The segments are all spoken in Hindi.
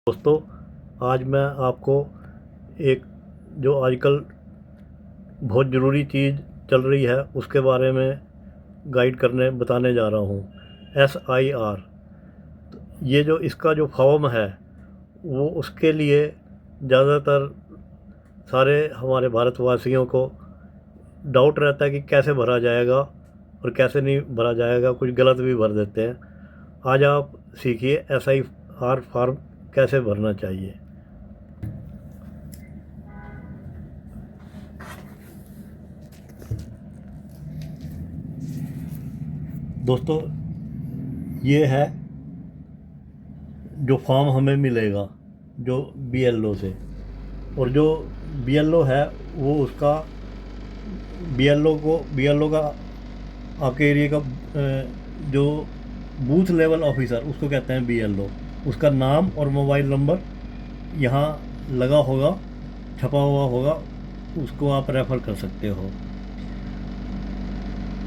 दोस्तों, आज मैं आपको एक जो आजकल बहुत ज़रूरी चीज़ चल रही है उसके बारे में गाइड करने बताने जा रहा हूँ। SIR, ये जो इसका जो फॉर्म है वो उसके लिए ज़्यादातर सारे हमारे भारतवासियों को डाउट रहता है कि कैसे भरा जाएगा और कैसे नहीं भरा जाएगा, कुछ गलत भी भर देते हैं। आज आप सीखिए SIR फॉर्म कैसे भरना चाहिए। दोस्तों, ये है जो फॉर्म हमें मिलेगा जो BLO से, और जो BLO है वो उसका BLO का आपके एरिया का जो बूथ लेवल ऑफिसर उसको कहते हैं BLO। उसका नाम और मोबाइल नंबर यहाँ लगा होगा, छपा हुआ होगा, उसको आप रेफ़र कर सकते हो।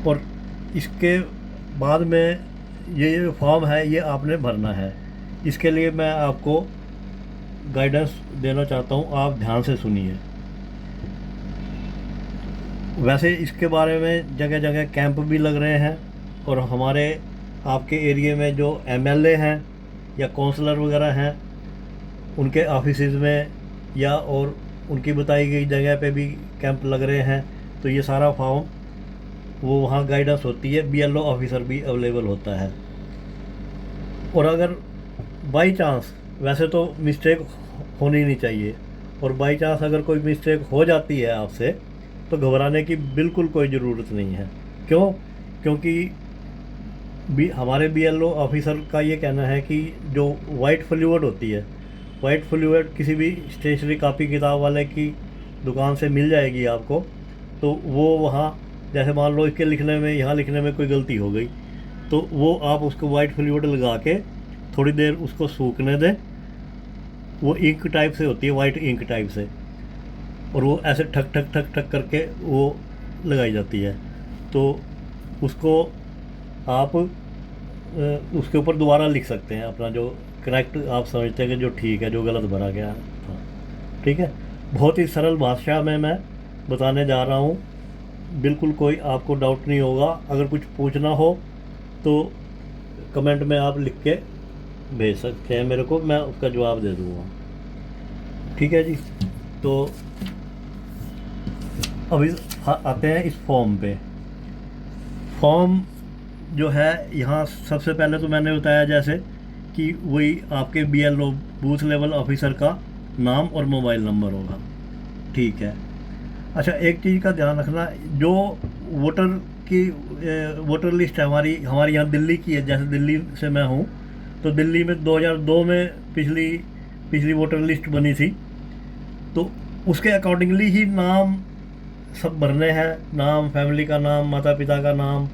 और इसके बाद में ये जो फॉर्म है ये आपने भरना है। इसके लिए मैं आपको गाइडेंस देना चाहता हूँ, आप ध्यान से सुनिए। वैसे इसके बारे में जगह जगह कैंप भी लग रहे हैं, और हमारे आपके एरिया में जो MLA हैं या काउंसलर वगैरह हैं उनके ऑफिसेज में या और उनकी बताई गई जगह पे भी कैंप लग रहे हैं। तो ये सारा फॉर्म वो वहाँ गाइडेंस होती है, BLO ऑफिसर भी अवेलेबल होता है। और अगर बाई चांस, वैसे तो मिस्टेक होनी नहीं चाहिए, और बाई चांस अगर कोई मिस्टेक हो जाती है आपसे तो घबराने की बिल्कुल कोई ज़रूरत नहीं है। क्यों? क्योंकि हमारे BLO ऑफिसर का ये कहना है कि जो वाइट फ्लूइड होती है, वाइट फ्लूइड किसी भी स्टेशनरी कापी किताब वाले की दुकान से मिल जाएगी आपको। तो वो वहाँ, जैसे मान लो इसके लिखने में, यहाँ लिखने में कोई गलती हो गई, तो वो आप उसको वाइट फ्लूइड लगा के थोड़ी देर उसको सूखने दें। वो इंक टाइप से होती है, वाइट इंक टाइप से, और वो ऐसे ठक ठक ठक ठक करके वो लगाई जाती है। तो उसको आप उसके ऊपर दोबारा लिख सकते हैं अपना जो करेक्ट आप समझते हैं कि जो ठीक है, जो गलत भरा गया था। ठीक है, बहुत ही सरल भाषा में मैं बताने जा रहा हूँ, बिल्कुल कोई आपको डाउट नहीं होगा। अगर कुछ पूछना हो तो कमेंट में आप लिख के भेज सकते हैं मेरे को, मैं उसका जवाब दे दूँगा। ठीक है जी। तो अभी आते हैं इस फॉर्म पे। फॉर्म जो है, यहाँ सबसे पहले तो मैंने बताया जैसे कि वही आपके BLO बूथ लेवल ऑफिसर का नाम और मोबाइल नंबर होगा। ठीक है। अच्छा, एक चीज़ का ध्यान रखना, जो वोटर की वोटर लिस्ट है हमारी यहाँ दिल्ली की है। जैसे दिल्ली से मैं हूँ, तो दिल्ली में 2002 में पिछली वोटर लिस्ट बनी थी। तो उसके अकॉर्डिंगली ही नाम सब भरने हैं, नाम, फैमिली का नाम, माता पिता का नाम,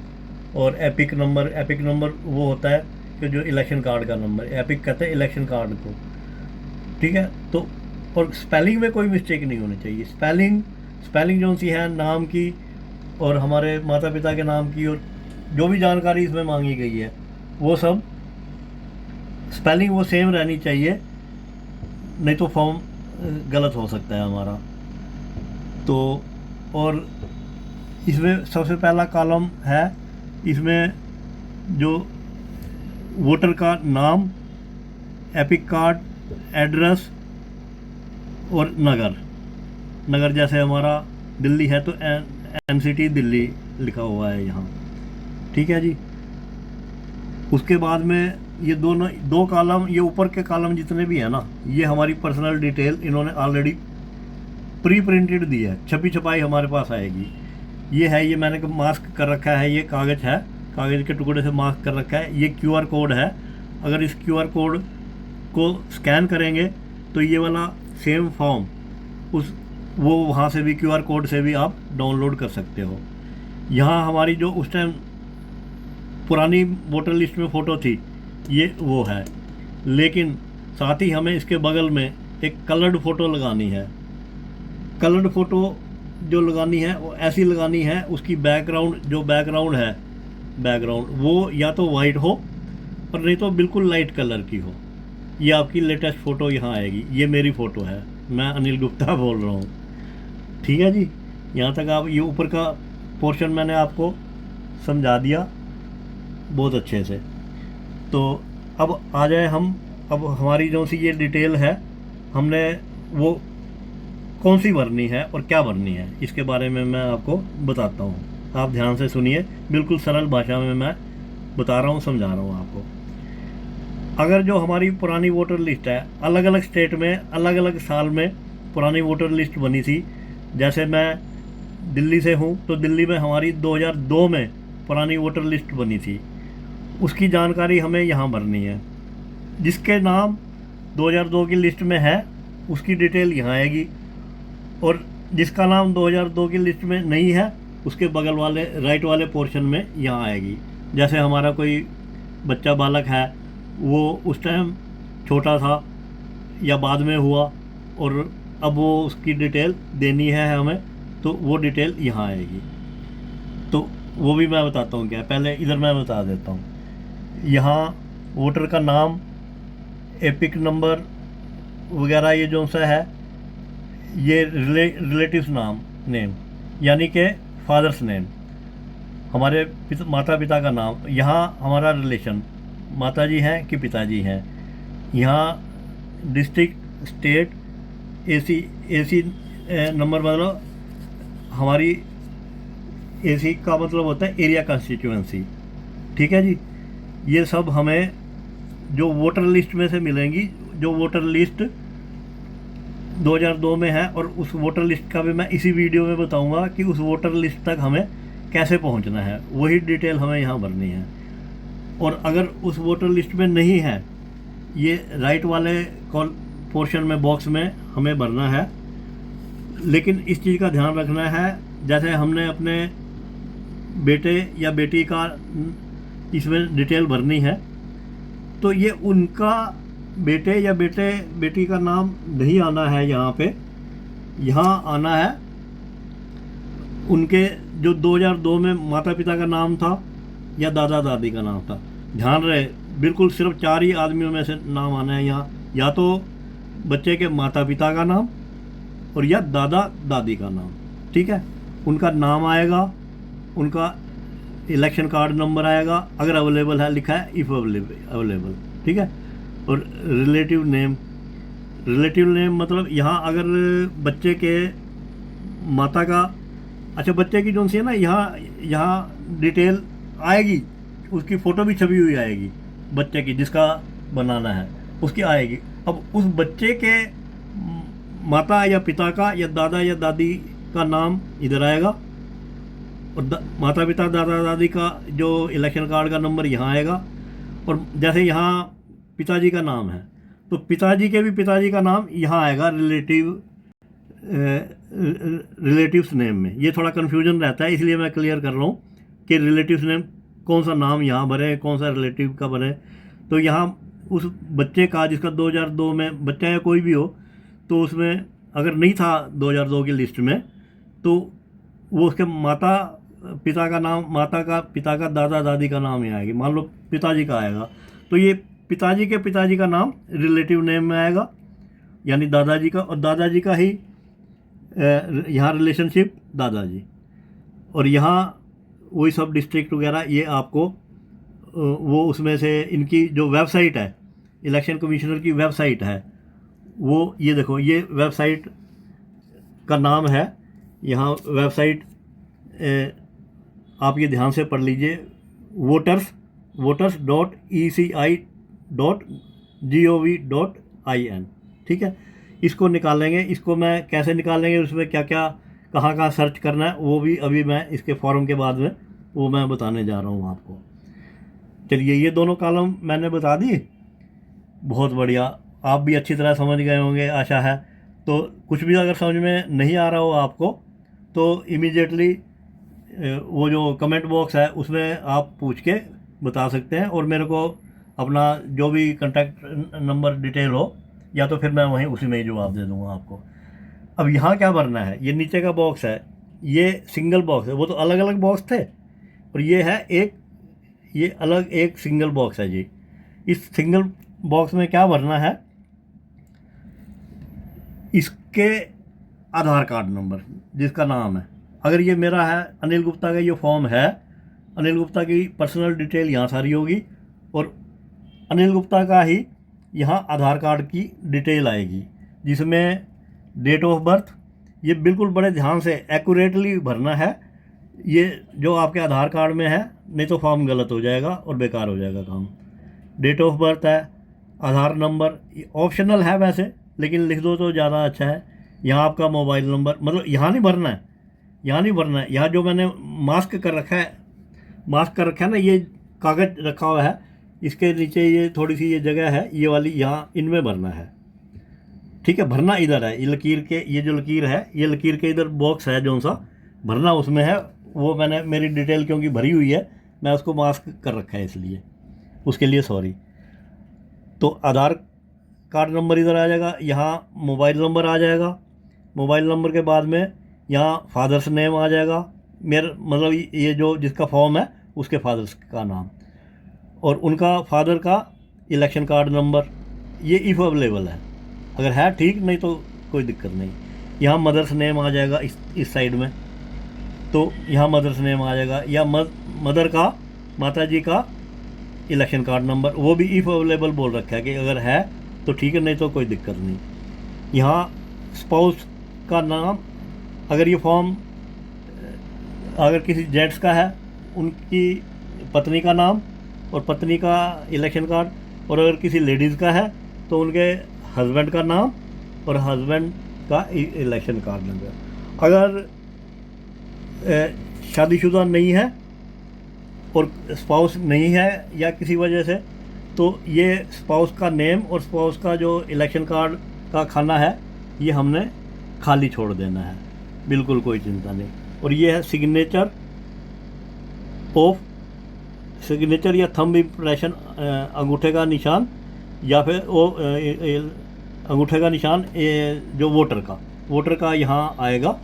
और एपिक नंबर वो होता है कि जो इलेक्शन कार्ड का नंबर, एपिक कहते हैं इलेक्शन कार्ड को। ठीक है। तो और स्पेलिंग में कोई मिस्टेक नहीं होनी चाहिए। स्पेलिंग जो सी है नाम की और हमारे माता पिता के नाम की, और जो भी जानकारी इसमें मांगी गई है वो सब स्पेलिंग वो सेम रहनी चाहिए, नहीं तो फॉर्म गलत हो सकता है हमारा। तो और इसमें सबसे पहला कॉलम है, इसमें जो वोटर का नाम, एपिक कार्ड, एड्रेस और नगर जैसे हमारा दिल्ली है तो NCT दिल्ली लिखा हुआ है यहाँ। ठीक है जी। उसके बाद में ये दो कॉलम, ये ऊपर के कॉलम जितने भी हैं ना, ये हमारी पर्सनल डिटेल इन्होंने ऑलरेडी प्री प्रिंटेड दी है, छपी छपाई हमारे पास आएगी। ये है, ये मैंने मास्क कर रखा है, ये कागज़ है, कागज़ के टुकड़े से मास्क कर रखा है। ये QR कोड है। अगर इस QR कोड को स्कैन करेंगे तो ये वाला सेम फॉर्म वो वहाँ से भी QR कोड से भी आप डाउनलोड कर सकते हो। यहाँ हमारी जो उस टाइम पुरानी वोटर लिस्ट में फ़ोटो थी ये वो है, लेकिन साथ ही हमें इसके बगल में एक कलर्ड फ़ोटो लगानी है। कलर्ड फ़ोटो जो लगानी है वो ऐसी लगानी है, उसकी बैकग्राउंड है वो या तो वाइट हो और नहीं तो बिल्कुल लाइट कलर की हो। ये आपकी लेटेस्ट फ़ोटो यहाँ आएगी। ये मेरी फ़ोटो है, मैं अनिल गुप्ता बोल रहा हूँ। ठीक है जी, यहाँ तक आप ये ऊपर का पोर्शन मैंने आपको समझा दिया बहुत अच्छे से। तो अब आ जाए हम, अब हमारी जो सी ये डिटेल है हमने वो कौन सी भरनी है और क्या भरनी है, इसके बारे में मैं आपको बताता हूँ। आप ध्यान से सुनिए, बिल्कुल सरल भाषा में मैं बता रहा हूँ, समझा रहा हूँ आपको। अगर जो हमारी पुरानी वोटर लिस्ट है, अलग अलग स्टेट में अलग अलग साल में पुरानी वोटर लिस्ट बनी थी। जैसे मैं दिल्ली से हूँ तो दिल्ली में हमारी 2002 में पुरानी वोटर लिस्ट बनी थी, उसकी जानकारी हमें यहाँ भरनी है। जिसके नाम 2002 की लिस्ट में है उसकी डिटेल यहाँ आएगी, और जिसका नाम 2002 की लिस्ट में नहीं है उसके बगल वाले राइट वाले पोर्शन में यहाँ आएगी। जैसे हमारा कोई बच्चा बालक है, वो उस टाइम छोटा था या बाद में हुआ और अब वो उसकी डिटेल देनी है हमें, तो वो डिटेल यहाँ आएगी। तो वो भी मैं बताता हूँ क्या, पहले इधर मैं बता देता हूँ। यहाँ वोटर का नाम, एपिक नंबर वगैरह ये जो सा है, ये रिलेटिव्स नाम नेम यानी कि फादर्स नेम, हमारे माता पिता का नाम, यहाँ हमारा रिलेशन माता जी हैं कि पिताजी हैं। यहाँ डिस्ट्रिक्ट, स्टेट, एसी नंबर, मतलब हमारी एसी का मतलब होता है एरिया कंस्टिट्यूएंसी। ठीक है जी, ये सब हमें जो वोटर लिस्ट में से मिलेंगी। जो वोटर लिस्ट 2002 में है, और उस वोटर लिस्ट का भी मैं इसी वीडियो में बताऊंगा कि उस वोटर लिस्ट तक हमें कैसे पहुंचना है, वही डिटेल हमें यहाँ भरनी है। और अगर उस वोटर लिस्ट में नहीं है, ये राइट वाले पोर्शन में बॉक्स में हमें भरना है। लेकिन इस चीज़ का ध्यान रखना है, जैसे हमने अपने बेटे या बेटी का इसमें डिटेल भरनी है, तो ये उनका बेटे या बेटी का नाम नहीं आना है यहाँ पे। यहाँ आना है उनके जो 2002 में माता पिता का नाम था या दादा दादी का नाम था। ध्यान रहे, बिल्कुल सिर्फ 4 ही आदमियों में से नाम आना है यहाँ, या तो बच्चे के माता पिता का नाम और या दादा दादी का नाम। ठीक है, उनका नाम आएगा, उनका इलेक्शन कार्ड नंबर आएगा, अगर अवेलेबल है लिखा है इफ़ अवेलेबल। ठीक है, और रिलेटिव नेम मतलब यहाँ अगर बच्चे के माता का, अच्छा बच्चे की जो सी है ना, यहाँ डिटेल आएगी, उसकी फ़ोटो भी छपी हुई आएगी बच्चे की, जिसका बनाना है उसकी आएगी। अब उस बच्चे के माता या पिता का या दादा या दादी का नाम इधर आएगा, और माता पिता दादा दादी का जो इलेक्शन कार्ड का नंबर यहाँ आएगा। और जैसे यहाँ पिताजी का नाम है तो पिताजी के भी पिताजी का नाम यहाँ आएगा रिलेटिव्स नेम में। ये थोड़ा कन्फ्यूजन रहता है, इसलिए मैं क्लियर कर रहा हूँ कि रिलेटिव्स नेम कौन सा नाम यहाँ भरे, कौन सा रिलेटिव का भरे। तो यहाँ उस बच्चे का जिसका 2002 में बच्चा या कोई भी हो, तो उसमें अगर नहीं था 2002 की लिस्ट में, तो वो उसके माता पिता का नाम, माता का पिता का दादा दादी का नाम यहाँ आएगी। मान लो पिताजी का आएगा तो ये पिताजी के पिताजी का नाम रिलेटिव नेम में आएगा, यानी दादाजी का, और दादाजी का ही यहाँ रिलेशनशिप दादाजी। और यहाँ वही सब डिस्ट्रिक्ट वगैरह ये आपको वो उसमें से इनकी जो वेबसाइट है, इलेक्शन कमिश्नर की वेबसाइट है, वो ये देखो, ये वेबसाइट का नाम है। यहाँ वेबसाइट आप ये ध्यान से पढ़ लीजिए, voters.eci.gov.in। ठीक है, इसको निकालेंगे। इसको मैं कैसे निकालेंगे, उसमें क्या क्या कहाँ सर्च करना है, वो भी अभी मैं इसके फॉर्म के बाद में वो मैं बताने जा रहा हूँ आपको। चलिए, ये दोनों कॉलम मैंने बता दी, बहुत बढ़िया। आप भी अच्छी तरह समझ गए होंगे आशा है। तो कुछ भी अगर समझ में नहीं आ रहा हो आपको, तो इमीडिएटली वो जो कमेंट बॉक्स है उसमें आप पूछ के बता सकते हैं, और मेरे को अपना जो भी कॉन्टैक्ट नंबर डिटेल हो, या तो फिर मैं वहीं उसी में ही जवाब दे दूँगा आपको। अब यहाँ क्या भरना है, ये नीचे का बॉक्स है, ये सिंगल बॉक्स है। वो तो अलग अलग बॉक्स थे, और ये है एक, ये अलग एक सिंगल बॉक्स है जी। इस सिंगल बॉक्स में क्या भरना है, इसके आधार कार्ड नंबर जिसका नाम है, अगर ये मेरा है अनिल गुप्ता का ये फॉर्म है, अनिल गुप्ता की पर्सनल डिटेल यहाँ सारी होगी और अनिल गुप्ता का ही यहाँ आधार कार्ड की डिटेल आएगी, जिसमें डेट ऑफ बर्थ, ये बिल्कुल बड़े ध्यान से एक्यूरेटली भरना है, ये जो आपके आधार कार्ड में है, नहीं तो फॉर्म गलत हो जाएगा और बेकार हो जाएगा काम। डेट ऑफ बर्थ है, आधार नंबर ऑप्शनल है वैसे, लेकिन लिख दो तो ज़्यादा अच्छा है। यहाँ आपका मोबाइल नंबर, मतलब यहाँ नहीं भरना है, यहाँ नहीं भरना है, यहाँ जो मैंने मास्क कर रखा है ना, ये कागज़ रखा हुआ है, इसके नीचे ये थोड़ी सी ये जगह है, ये वाली, यहाँ इनमें भरना है। ठीक है, भरना इधर है, ये लकीर के, ये जो लकीर है, ये लकीर के इधर बॉक्स है जो सा भरना उसमें है, वो मैंने मेरी डिटेल क्योंकि भरी हुई है, मैं उसको मास्क कर रखा है, इसलिए उसके लिए सॉरी। तो आधार कार्ड नंबर इधर आ जाएगा, यहाँ मोबाइल नंबर आ जाएगा, मोबाइल नंबर के बाद में यहाँ फादर्स नेम आ जाएगा, मेरा मतलब ये जो जिसका फॉर्म है उसके फादर्स का नाम, और उनका फादर का इलेक्शन कार्ड नंबर, ये इफ अवेलेबल है, अगर है ठीक, नहीं तो कोई दिक्कत नहीं। यहाँ मदर्स नेम आ जाएगा इस साइड में, तो यहाँ मदर्स नेम आ जाएगा, या मदर का, माता जी का इलेक्शन कार्ड नंबर, वो भी इफ अवेलेबल बोल रखा है कि अगर है तो ठीक है, नहीं तो कोई दिक्कत नहीं। यहाँ स्पाउस का नाम, अगर ये फॉर्म अगर किसी जेंट्स का है, उनकी पत्नी का नाम और पत्नी का इलेक्शन कार्ड, और अगर किसी लेडीज़ का है तो उनके हस्बैंड का नाम और हस्बैंड का इलेक्शन कार्ड नंबर। अगर शादीशुदा नहीं है और स्पाउस नहीं है या किसी वजह से, तो ये स्पाउस का नेम और स्पाउस का जो इलेक्शन कार्ड का खाना है, ये हमने खाली छोड़ देना है, बिल्कुल कोई चिंता नहीं। और ये है सिग्नेचर या थंब इम्प्रेशन, अंगूठे का निशान, या फिर वो अंगूठे का निशान, जो वोटर का यहाँ आएगा।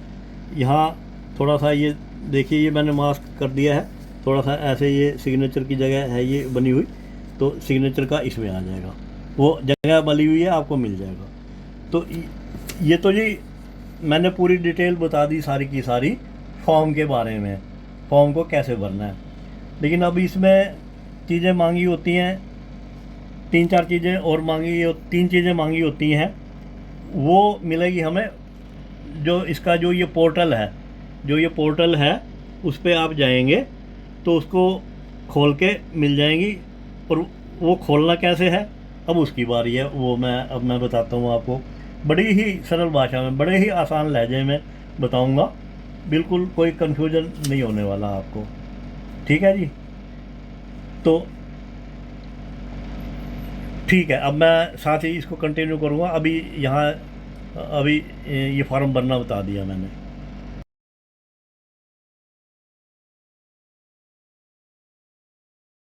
यहाँ थोड़ा सा ये देखिए, ये मैंने मास्क कर दिया है, थोड़ा सा ऐसे ये सिग्नेचर की जगह है ये बनी हुई, तो सिग्नेचर का इसमें आ जाएगा, वो जगह बनी हुई है, आपको मिल जाएगा। तो ये तो जी मैंने पूरी डिटेल बता दी सारी की सारी फॉर्म के बारे में, फॉर्म को कैसे भरना है। लेकिन अब इसमें चीज़ें मांगी होती हैं, 3-4 चीज़ें और मांगी, 3 चीज़ें मांगी होती हैं, वो मिलेगी हमें। जो इसका जो ये पोर्टल है उस पर आप जाएंगे तो उसको खोल के मिल जाएंगी, और वो खोलना कैसे है अब उसकी बारी है, वो मैं बताता हूँ आपको, बड़ी ही सरल भाषा में, बड़े ही आसान लहजे में बताऊँगा, बिल्कुल कोई कन्फ्यूजन नहीं होने वाला आपको। ठीक है जी, तो ठीक है, अब मैं साथ ही इसको कंटिन्यू करूँगा। अभी ये फॉर्म भरना बता दिया मैंने।